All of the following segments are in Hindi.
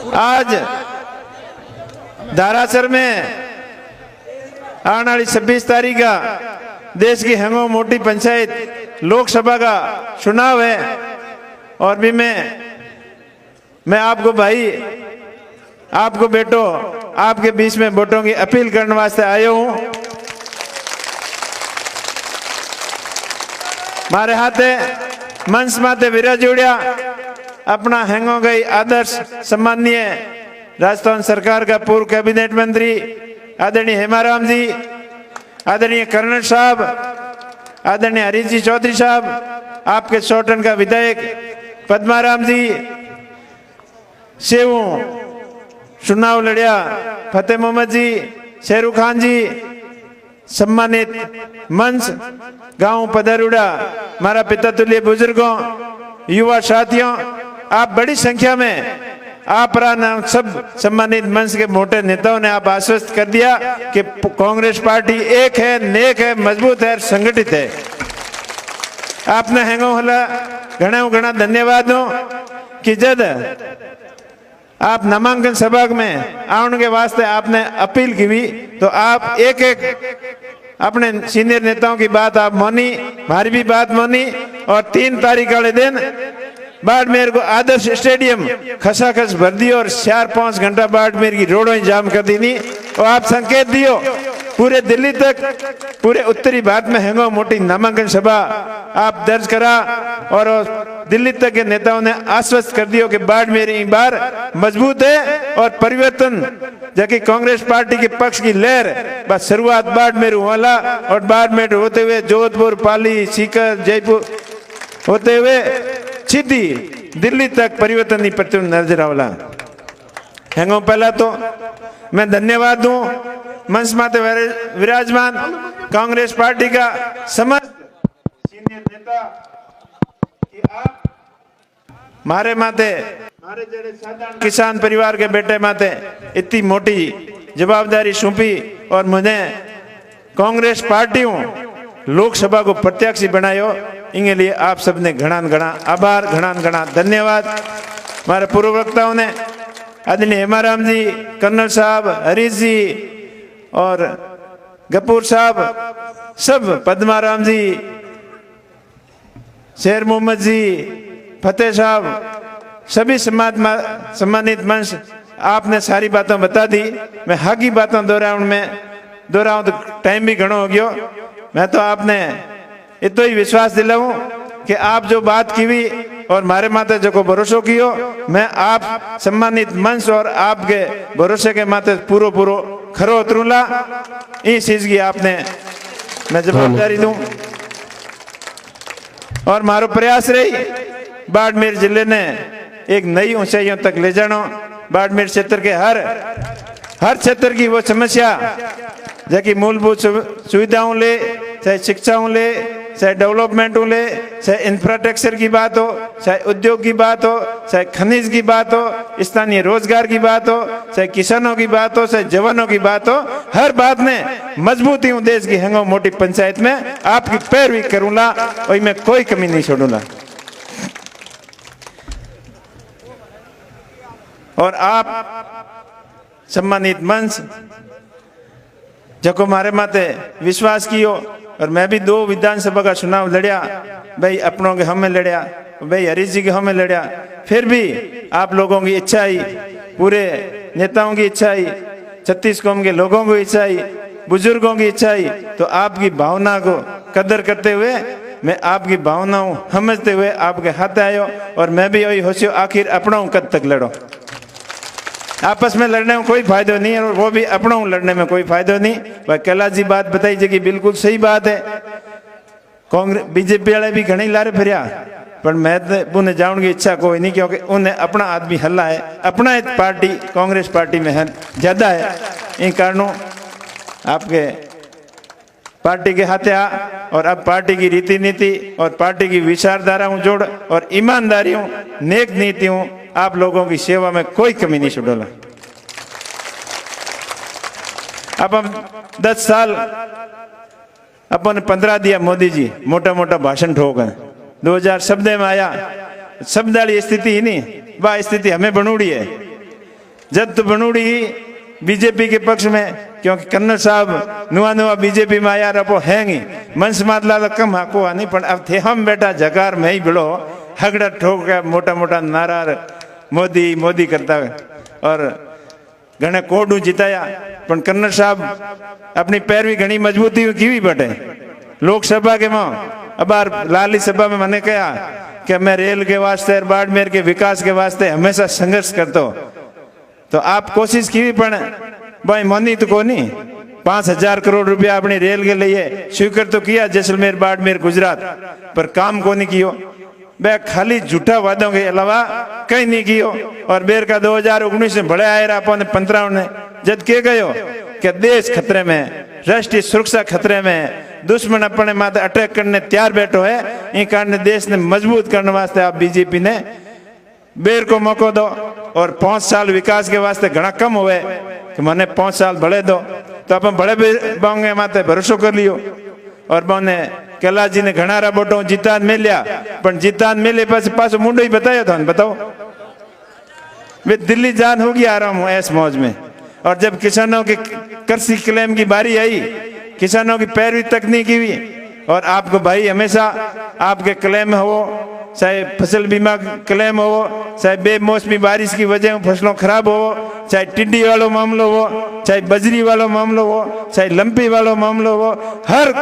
आज धारासर में आने वाली 26 तारीख का देश की हेंगो मोटी पंचायत लोकसभा का चुनाव है और भी मैं आपको भाई, आपको बेटो, आपके बीच में वोटों की अपील करने वास्ते आया हूं। मारे हाथे मंच माते विराज उड़िया अपना हेंगो गई आदर्श सम्माननीय राजस्थान सरकार का पूर्व कैबिनेट मंत्री आदरणीय हेमाराम जी, आदरणीय कर्नल साहब, आदरणीय हरीश जी चौधरी साहब, आपके सोटन का विधायक पद्माराम जी, सेवू चुनाव लड़िया फतेह मोहम्मद जी, शेरू खान जी, सम्मानित मंच गांव पधारूड़ा हमारा पिता तुल्य बुजुर्गों, युवा साथियों, आप बड़ी संख्या में आप सब सम्मानित मंच के मोटे नेताओं ने आप आश्वस्त कर दिया कि कांग्रेस पार्टी एक है, नेक है, मजबूत है, संगठित है। आपने हेंगो हला घना धन्यवाद हो कि जब आप नामांकन सभा में आने के वास्ते आपने अपील की हुई तो आप एक अपने सीनियर नेताओं की बात आप मानी, हमारी भी बात मानी और 3 तारीख वाले दिन बाड़मेर को आदर्श स्टेडियम खसाखस भर दी और 4-5 घंटा बाड़मेर की रोडों जाम कर दी नहीं। और आप संकेत दियो पूरे दिल्ली तक, पूरे उत्तरी भारत में हेंगो मोटी नामांकन सभा आप दर्ज करा और दिल्ली तक के नेताओं ने आश्वस्त कर दियो कि बाड़मेर इस बार मजबूत है और परिवर्तन जबकि कांग्रेस पार्टी के पक्ष की लहर बस शुरुआत बाड़मेर वाला और बाड़मेर होते हुए जोधपुर, पाली, सीकर, जयपुर होते हुए सीधी दिल्ली तक परिवर्तन नहीं पड़ते नजर आवला। हेंगो पहला तो मैं धन्यवाद दूं मंच माते विराजमान कांग्रेस पार्टी का समस्त सीनियर नेता कि आप मारे माते मारे जड़े साधारण किसान परिवार के बेटे माते इतनी मोटी जवाबदारी सौंपी और मुझे कांग्रेस पार्टियों लोकसभा को प्रत्याशी बनायो, इनके लिए आप सबने घना आभार, घना धन्यवाद। हमारे पूर्व वक्ताओं ने आदरणीय हेमाराम जी, कर्नल साहब, हरीश जी और गपूर साहब, सब पद्माराम जी, शेर मोहम्मद जी, फतेह साहब, सभी सम्मानित मंच आपने सारी बातें बता दी। मैं हाकी बातों दोहराऊं तो टाइम भी घणो हो गयो। मैं तो आपने इतना ही विश्वास दिलाऊं कि आप जो बात की हुई और मारे माते जो को भरोसा कियो, मैं आप सम्मानित मंच और आपके भरोसे के माते पूरो खरो उतरूला। इस चीज की आपने मैं जवाबदारी दूं और मारो प्रयास रही बाड़मेर जिले ने एक नई ऊंचाइयों तक ले जाना। बाड़मेर क्षेत्र के हर क्षेत्र की वो समस्या जबकि मूलभूत सुविधाओं ले, चाहे शिक्षाओं ले, चाहे डेवलपमेंट ले, चाहे इंफ्रास्ट्रक्चर की बात हो, चाहे उद्योग की बात हो, चाहे खनिज की बात हो, स्थानीय रोजगार की बात हो, चाहे किसानों की बात हो, चाहे जवानों की बात हो, हर बात में मजबूती हूं देश की हेंगो मोटी पंचायत में आपकी पैरवी करूंगा और मैं कोई कमी नहीं छोड़ूंगा। और आप सम्मानित मंच जको मारे माते विश्वास कियो और मैं भी 2 विधानसभा का चुनाव लड़िया, भाई अपनों के हमें लड़िया, भाई हरीश जी के हमें लड़िया, फिर भी आप लोगों की इच्छा आई, पूरे नेताओं की इच्छा आई, 36 कौम के लोगों की इच्छा आई, बुजुर्गों की इच्छा आई, तो आपकी भावना को कदर करते हुए मैं आपकी भावनाओं समझते हुए आपके हाथ आयो और मैं भी यही होशियो आखिर अपना कद तक लड़ो। आपस में लड़ने में कोई फायदा नहीं है और वो भी अपना लड़ने में कोई फायदा नहीं। भाई कैलाश जी बात बताई जी बिल्कुल सही बात है। कांग्रेस बीजेपी वाले भी घनी लारे फिरिया पर मैं तो उन्हें जाने की इच्छा कोई नहीं क्योंकि उन्हें अपना आदमी हल्ला है, अपना एक पार्टी कांग्रेस पार्टी में है ज्यादा है। इन कारणों आपके पार्टी के हाथे आ और अब पार्टी की रीति नीति और पार्टी की विचारधाराओं जोड़ और ईमानदारियों नेक नीतियों आप लोगों की सेवा में कोई कमी नहीं छोड़ोला। अब हम 10 साल अपन 15 दिया मोदी जी मोटा मोटा भाषण ठोक है 2000 शब्द में आया शब्द वाली स्थिति ही नहीं, वह स्थिति हमें बनूड़ी है। जद तो बनूड़ी बीजेपी के पक्ष में, क्योंकि कन्नड़ साहब नुआ बीजेपी में आया रपो हैंगी मंच मातला तो कम हाको नहीं, पर अब थे हम बेटा जगार में ही बिड़ो हगड़ा ठोक के मोटा मोटा नारा मोदी मोदी करता है और घने कोडू जिताया। पण कन्नड़ साहब अपनी पैरवी घनी मजबूती की बटे लोकसभा के मां अबार लाली सभा में मैंने कहा कि मैं रेल के वास्ते बाड़मेर के विकास के वास्ते हमेशा संघर्ष करता हूं। तो आप कोशिश की पण भाई मनी तो कोनी 5,000 करोड़ रुपया अपनी रेल के लिए स्वीकृत तो किया जैसलमेर बाड़मेर गुजरात, पर काम को नहीं कियो। बे खाली झूठा वादों के अलावा कहीं नहीं कियो। और बेर का 2019 में बड़े आए रहा 15 ने जब के गयो कि देश खतरे में, राष्ट्रीय सुरक्षा खतरे में, दुश्मन अपने माथे अटैक करने तैयार बैठो है। इन कारण देश ने मजबूत करने वास्ते आप बीजेपी ने बेर को मौको दो और 5 साल विकास के वास्ते घना कम हुए कि मैंने 5 साल बढ़े दो। तो अपन बड़े बांगे माते भरोसो कर लियो। और मैंने कैलाश जी ने घना राबोटो जीतान मिलिया, पर जीतान मिले पास मुंडो ही बताया था। बताओ वे दिल्ली जान होगी आ रहा हूँ ऐस मौज में। और जब किसानों के कृषि क्लेम की बारी आई, किसानों की पैरवी तक नहीं की हुई। और आपको भाई हमेशा आपके क्लेम हो, चाहे फसल बीमा क्लेम हो, चाहे बेमौसमी बारिश की वजह फसलों खराब हो, चाहे टिड्डी वालों मामलो हो, चाहे बजरी वालों मामलो हो, चाहे लंपी वालों मामलो हो, हर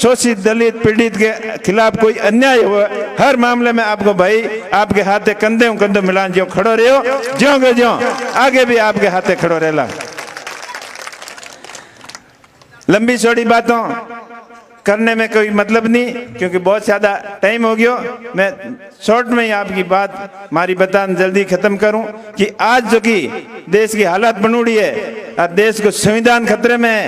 शोषित दलित पीड़ित के खिलाफ कोई अन्याय हो, हर मामले में आपको भाई आपके हाथे कंधे कंधे मिलान जो खड़ो रहो, ज्यों के ज्यों आगे भी आपके हाथे खड़ो रहेला। लंबी चौड़ी बातों करने में कोई मतलब नहीं, क्योंकि बहुत ज्यादा टाइम हो गया। मैं शॉर्ट में ही आपकी बात मारी बतान जल्दी खत्म करूं कि आज जो कि देश की हालत बनूड़ी है, अब देश को संविधान खतरे में है,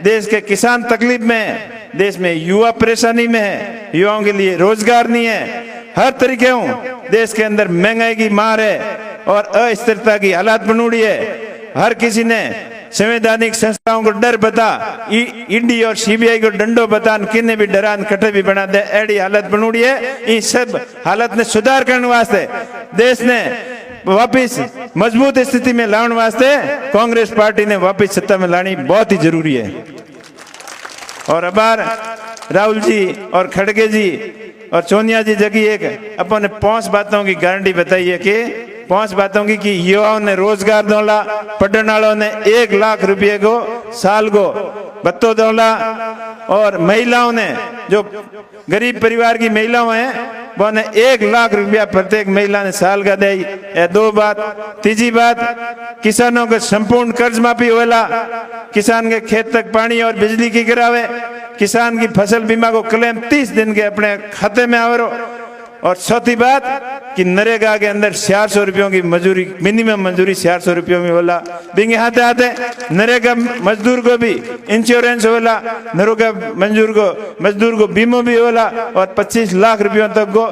देश के किसान तकलीफ में है, देश में युवा परेशानी में है, युवाओं के लिए रोजगार नहीं है, हर तरीके देश के अंदर महंगाई की मार है और अस्थिरता की हालत बनूड़ी है। हर किसी ने संवैधानिक संस्थाओं को डर बता, ईडी और सीबीआई को डंडो बता, किन्ने भी डरान कटे भी बना दे, एडी हालत बनूड़ी है। इन सब हालत ने सुधार करने वास्ते, देश ने वापिस मजबूत स्थिति में लाने वास्ते कांग्रेस पार्टी ने वापिस सत्ता में लानी बहुत ही जरूरी है। और अबार राहुल जी और खड़गे जी और सोनिया जी जगी एक अपने 5 बातों की गारंटी बताई है कि 5 बातों की कि युवाओं ने रोजगार दोला, पढ़ने वालों ने 1 लाख रुपये को साल को बत्तो दोला, और महिलाओं ने जो गरीब परिवार की महिलाओं हैं वो ने 1 लाख रुपया प्रत्येक महिला ने साल का दे। 2 बात। तीसरी बात, किसानों को संपूर्ण कर्ज माफी होला, किसान के खेत तक पानी और बिजली की गिरावे, किसान की फसल बीमा को क्लेम 30 दिन के अपने खाते में आवरो। और चौथी बात कि नरेगा के अंदर 400 रुपयों की मजदूरी, मिनिमम मजदूरी 400 रुपयों में होला, बिंगे हाथे हाथे नरेगा मजदूर को भी इंश्योरेंस होला, नरेगा मजदूर को बीमो भी होला, और 25 लाख रुपयों तक को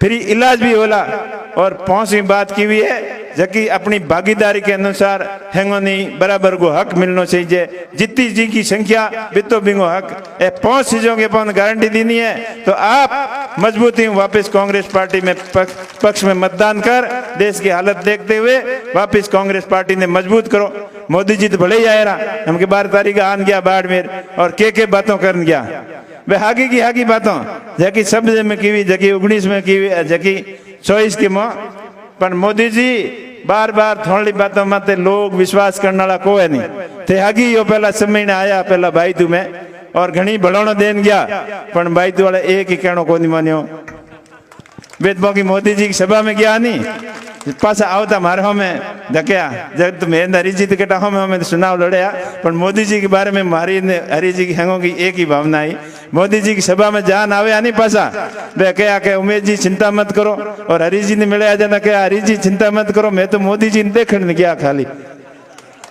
फ्री इलाज भी होला। और 5वीं बात की हुई है जबकि अपनी भागीदारी के अनुसार हेंगोनी बराबर को हक मिलना चाहिए, जितनी जी की संख्या बितो बिंगो हक, ये 5 चीजों के अपन गारंटी देनी है। तो आप मजबूती वापस कांग्रेस पार्टी में पक्ष में मतदान कर देश की हालत देखते हुए वापस कांग्रेस पार्टी ने मजबूत करो। मोदी जी तो भले ही आए रहा, हमके 12 तारीख आन गया बाड़मेर और के बातों कर गया, वे हागी बातों जबकि सब में की, जबकि 19 में की, जबकि 24 की मां, पर मोदी जी बार बार थोड़ी बातों माते लोग विश्वास करने वाला को है नहीं थे। हागी यो पहला समय ने आया पहला भाई तुम्हें और घनी भड़ोनो देन गया, पर भाई तू वाला एक ही कहनो को नहीं मान्यो। वेदबो की मोदी जी की सभा में गया नहीं, पासा आवता मारो में धक्या, जब तुम हरिजीत के टाहो में हमें चुनाव लड़या, पर मोदी जी के बारे में मारी ने हरिजी की हैंगों की एक ही भावना आई। मोदी जी की सभा में जान आवे नहीं पासा, वे क्या के उमेश जी चिंता मत करो, और हरि जी ने मिले जाना क्या हरि जी चिंता मत करो, मैं तो मोदी जी ने देखने गया, खाली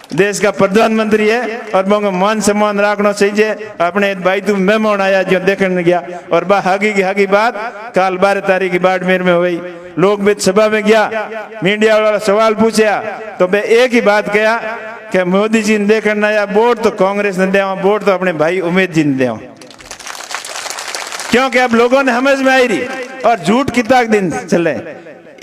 देश का प्रधानमंत्री है और बोंगे मान सम्मान रखना चाहिए। अपने भाई तुम मेहमान आया जो देखने गया, और बा हागी की हागी बात काल 12 तारीख की बाड़मेर में हुई। लोग भी सभा में गया, मीडिया वाला सवाल पूछा तो मैं एक ही बात कहा कि मोदी जी ने देखने आया, वोट तो कांग्रेस ने दिया, वोट तो अपने भाई उमेश जी ने दिया, क्योंकि अब लोगों ने समझ में आई रही। और झूठ कितना दिन चले,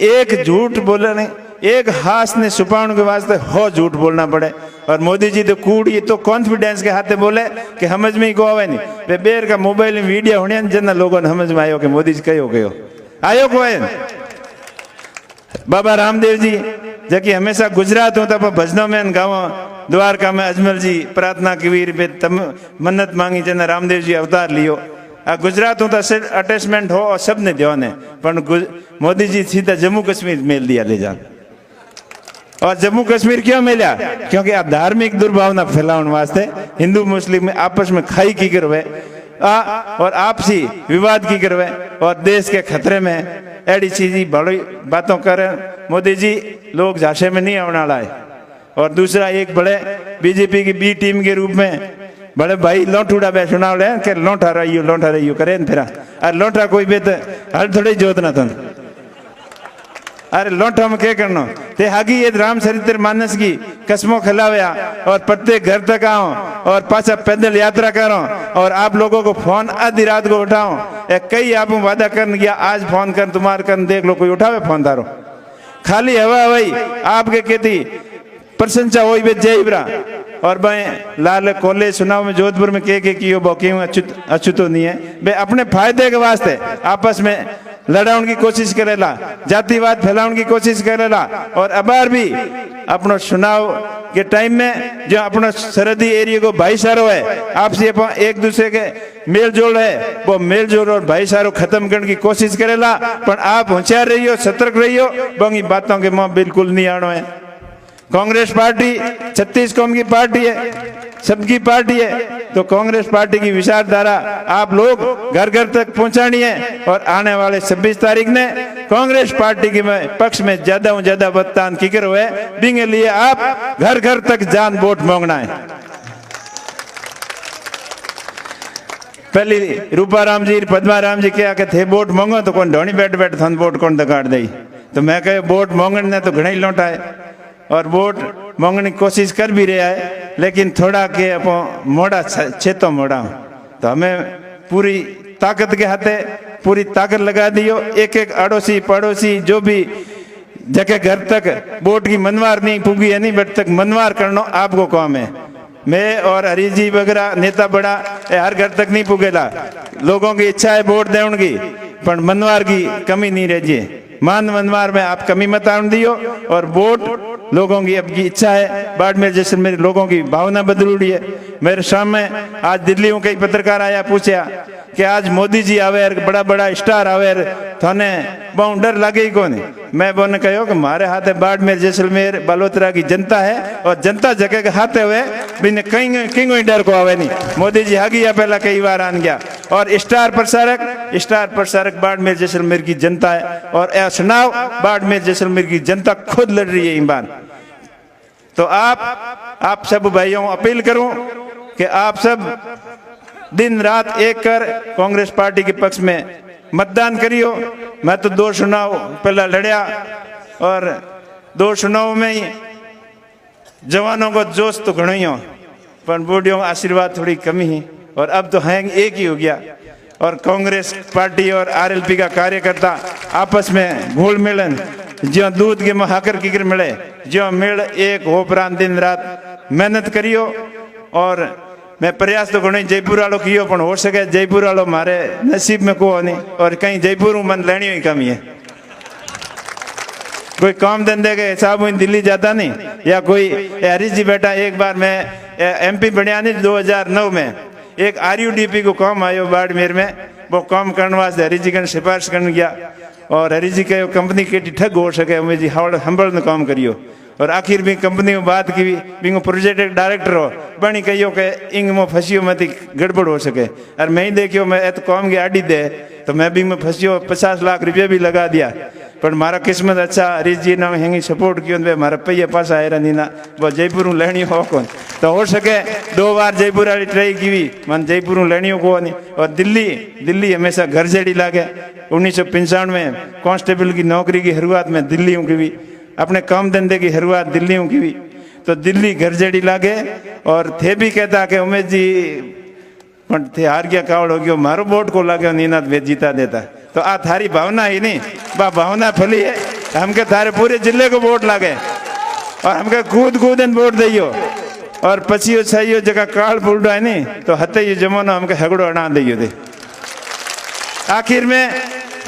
एक झूठ बोले नहीं, एक हाथ ने छुपाने के वास्ते हो झूठ बोलना पड़े। और मोदी जी तो कूड़ ये तो कॉन्फिडेंस के हाथे बोले कि समझ में ही को आवे नहीं। वे बेर का मोबाइल में वीडियो होने जना लोगों ने समझ में आयो कि मोदी जी कहो गयो आयो को है। बाबा रामदेव जी जबकि हमेशा गुजरात हूँ तब भजनों में गाँव द्वारका में अजमल जी प्रार्थना की वीर पे तम मन्नत मांगी जना रामदेव जी अवतार लियो। आ गुजरात हूँ तो अटैचमेंट हो और सब ने ध्यान है पर मोदी जी सीधा जम्मू कश्मीर मेल दिया ले जा। और जम्मू कश्मीर क्यों मिला? क्योंकि आप धार्मिक दुर्भावना फैलाने वास्ते हिंदू मुस्लिम में आपस में खाई की करवे और आपसी विवाद की करवे और देश के खतरे में ऐसी चीज बड़ी बातों करें। मोदी जी लोग झांसे में नहीं आने वाला है। और दूसरा एक बड़े बीजेपी की बी टीम के रूप में बड़े भाई लौटूड़ा बे चुनाव ले के लौटा रही हो करे फिर अरे लौटा कोई बेत हर थोड़ी जोत ना तुम अरे लौटा में क्या करना ते हागी ये राम चरित्र मानस की कस्मों खिलाया और प्रत्येक घर तक आओ और पाछा पैदल यात्रा करो और आप लोगों को फोन आधी रात को उठाओ। कई आप वादा कर गया आज फोन कर तुम्हार कर देख लो कोई उठावे फोन तारो खाली हवा हवाई आपके कहती प्रशंसा हो जयबरा। और भाई लाल कॉलेज चुनाव में जोधपुर में के कियो बो क्यों अछूतो नहीं है बे अपने फायदे के वास्ते आपस में लड़ाने की कोशिश करेला जातिवाद फैलाने की कोशिश करेला। और अबार भी अपनो चुनाव के टाइम में जो अपना सरहदी एरिया को भाईचारो है आपसे एक दूसरे के मेल जोल है वो मेल जोल और भाईचारो खत्म करने की कोशिश करेला। पर आप होशियार रहियो सतर्क रहियो बंगी बातों के मुंह बिल्कुल नहीं आनो है। कांग्रेस पार्टी 36 कौम की पार्टी है सबकी पार्टी है तो कांग्रेस पार्टी की विचारधारा आप लोग घर घर तक पहुंचानी है। और आने वाले 26 तारीख ने कांग्रेस पार्टी के पक्ष में ज्यादा मतदान की कर हुए बिंगे लिए आप घर घर तक जान वोट मांगना है। पहली रूपाराम जी पद्माराम जी क्या के थे वोट मांगो तो कौन ढोनी बैठ बैठ थन वोट कौन दगाड़ दई तो मैं कहे वोट मांगने तो घना ही लौटा है और वोट मांगने की कोशिश कर भी रहा है लेकिन थोड़ा के अपन मोड़ा छेतो मोड़ा तो हमें पूरी ताकत के हाथे पूरी ताकत लगा दियो। एक एक अड़ोसी पड़ोसी जो भी जगह घर तक वोट की मनवार नहीं पुगी है नहीं बट तक मनवार करना आपको काम है। मैं और हरी जी वगैरह नेता बड़ा हर घर तक नहीं पुगेला लोगों की इच्छा है वोट देने की पर मनवार की कमी नहीं रही मान मनवार में आप कमी मत आने दियो। और वोट लोगों की अब की इच्छा है बाड़मेर जैसलमेर लोगों की भावना बदल रही है। मेरे सामने आज दिल्ली में कई पत्रकार आया पूछा कि आज मोदी जी आवे बड़ा बड़ा स्टार आवे थाने बहुत डर लगे ही कौन। मैं बोने कहो कि हमारे हाथ है बाड़मेर जैसलमेर बालोतरा की जनता है और जनता जगह के हाथे हुए बिना कहीं कोई डर को आवे नहीं। मोदी जी हागी पहला कई बार आन गया और स्टार प्रसारक बाड़मेर जैसलमेर की जनता है और चुनाव बाड़मेर जैसलमेर की जनता खुद लड़ रही है। ईमान तो आप सब भाइयों अपील करूं कि आप सब दिन रात एक कर कांग्रेस पार्टी के पक्ष में मतदान करियो। मैं तो 2 चुनाव पहला लड़या और 2 चुनाव में ही जवानों को जोश तो घणो ही हो पर बूढ़ियों का आशीर्वाद थोड़ी कमी ही और अब तो हैंग एक ही हो गया। और कांग्रेस पार्टी और आरएलपी का कार्यकर्ता आपस में घुल मिलन जो दूध के महाकर की मिले जो मिल एक हो प्रांत दिन रात मेहनत करियो। और मैं प्रयास तो घणो जयपुर वालों कियो पण हो सके जयपुर वालों मारे नसीब में को नहीं और कहीं जयपुर मन लेनी ही कमी है। कोई काम धंधे के हिसाब में दिल्ली जाता नहीं या कोई हरीश जी बेटा एक बार मैं एमपी बढ़िया नहीं 2009 में एक आरयूडीपी को काम आयो बाड़मेर में वो काम करने वास्ते हरीश जी का सिफारिश करने गया और हरीश जी कहो कंपनी केटी ठग हो सके उमें जी हंबल काम करियो। और आखिर भी कंपनी में बात की बिंगो प्रोजेक्ट डायरेक्टर हो बनी कहियो के इंग में फंसियो मत गड़बड़ हो सके। और मैं ही देखियो मैं तो काम की आड़ी दे तो मैं बिंग में फंसियो 50 लाख रुपया भी लगा दिया पर मारा किस्मत अच्छा हरीश जी ने हेंगी सपोर्ट किया मारा पैया पासा आया नीना वो जयपुर लेनी हो कौन तो हो सके 2 बार जयपुर वाली ट्राई की मन जयपुर लेनी को नहीं। और दिल्ली हमेशा घर जड़ी लागे 1995 में कांस्टेबल की नौकरी की शुरुआत में दिल्ली की भी अपने काम धंधे की शुरुआत दिल्ली की भी तो दिल्ली घर जड़ी लागे। और थे भी कहता कि उमेश जी पण थे हार गया कावड़ हो गयो मारो वोट को लागे नीना वे जीता देता तो आ थारी भावना ही नहीं बा भावना फली है हमके थारे पूरे जिले को वोट लागे और हमके कूद कूद वोट दियो और पछियो छाइयो जगह काल पुलडो है नी तो हते ये जमानो हमके हगड़ो अड़ा दियो दे। आखिर में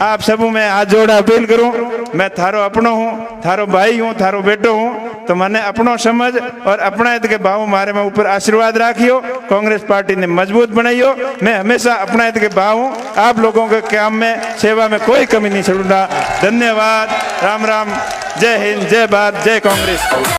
आप सबू मैं हाथ जोड़ा अपील करूं, मैं थारो अपनो हूँ, थारो भाई हूँ, थारो बेटो हूँ, तो मैंने अपनो समझ और अपना के भाव मारे में ऊपर आशीर्वाद राखियो। कांग्रेस पार्टी ने मजबूत बनाइयो। मैं हमेशा अपना के भाव हूँ, आप लोगों के काम में सेवा में कोई कमी नहीं छोड़ूंगा। धन्यवाद। राम राम। जय हिंद, जय भारत, जय कांग्रेस।